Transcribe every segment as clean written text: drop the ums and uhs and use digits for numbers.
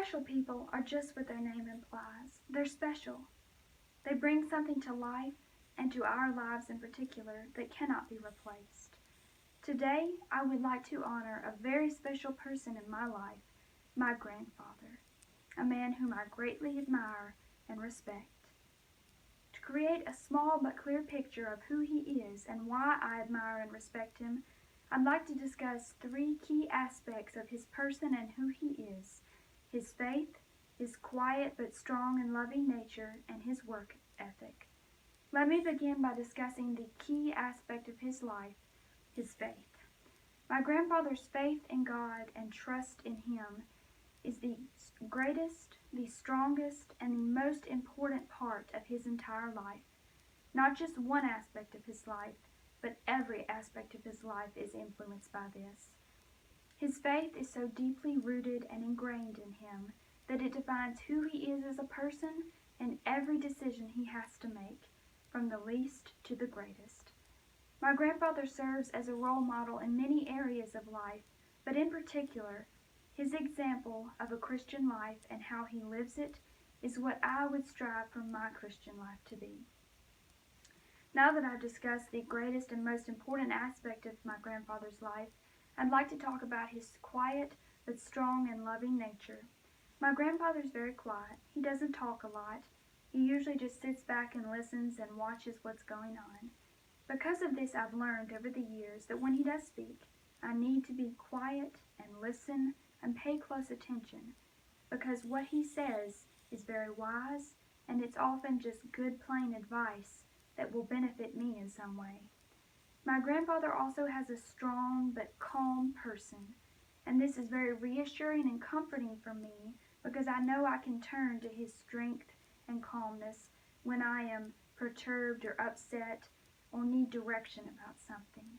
Special people are just what their name implies. They're special. They bring something to life and to our lives in particular that cannot be replaced. Today, I would like to honor a very special person in my life, my grandfather, a man whom I greatly admire and respect. To create a small but clear picture of who he is and why I admire and respect him, I'd like to discuss 3 key aspects of his person and who he is: his faith, his quiet but strong and loving nature, and his work ethic. Let me begin by discussing the key aspect of his life, his faith. My grandfather's faith in God and trust in Him is the greatest, the strongest, and the most important part of his entire life. Not just one aspect of his life, but every aspect of his life is influenced by this. His faith is so deeply rooted and ingrained in him that it defines who he is as a person and every decision he has to make, from the least to the greatest. My grandfather serves as a role model in many areas of life, but in particular, his example of a Christian life and how he lives it is what I would strive for my Christian life to be. Now that I've discussed the greatest and most important aspect of my grandfather's life, I'd like to talk about his quiet but strong and loving nature. My grandfather's very quiet. He doesn't talk a lot. He usually just sits back and listens and watches what's going on. Because of this, I've learned over the years that when he does speak, I need to be quiet and listen and pay close attention, because what he says is very wise, and it's often just good plain advice that will benefit me in some way. My grandfather also has a strong but calm person, and this is very reassuring and comforting for me because I know I can turn to his strength and calmness when I am perturbed or upset or need direction about something.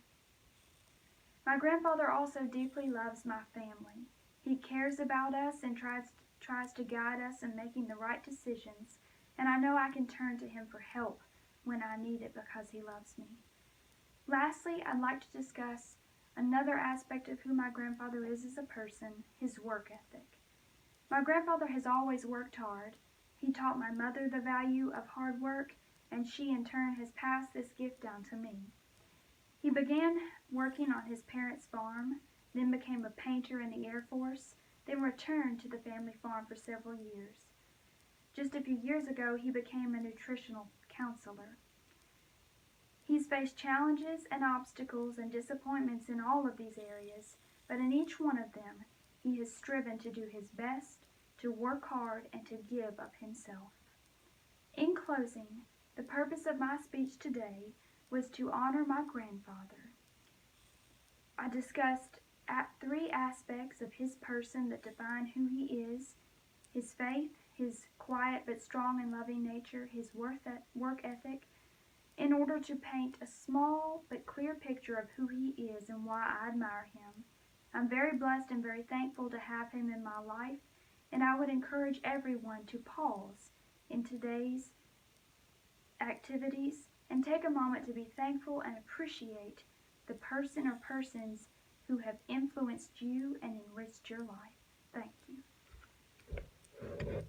My grandfather also deeply loves my family. He cares about us and tries to guide us in making the right decisions, and I know I can turn to him for help when I need it because he loves me. Lastly, I'd like to discuss another aspect of who my grandfather is as a person, his work ethic. My grandfather has always worked hard. He taught my mother the value of hard work, and she in turn has passed this gift down to me. He began working on his parents' farm, then became a painter in the Air Force, then returned to the family farm for several years. Just a few years ago, he became a nutritional counselor. He's faced challenges and obstacles and disappointments in all of these areas, but in each one of them, he has striven to do his best, to work hard, and to give of himself. In closing, the purpose of my speech today was to honor my grandfather. I discussed 3 aspects of his person that define who he is: his faith, his quiet but strong and loving nature, his work ethic, in order to paint a small but clear picture of who he is and why I admire him. I'm very blessed and very thankful to have him in my life, and I would encourage everyone to pause in today's activities and take a moment to be thankful and appreciate the person or persons who have influenced you and enriched your life. Thank you.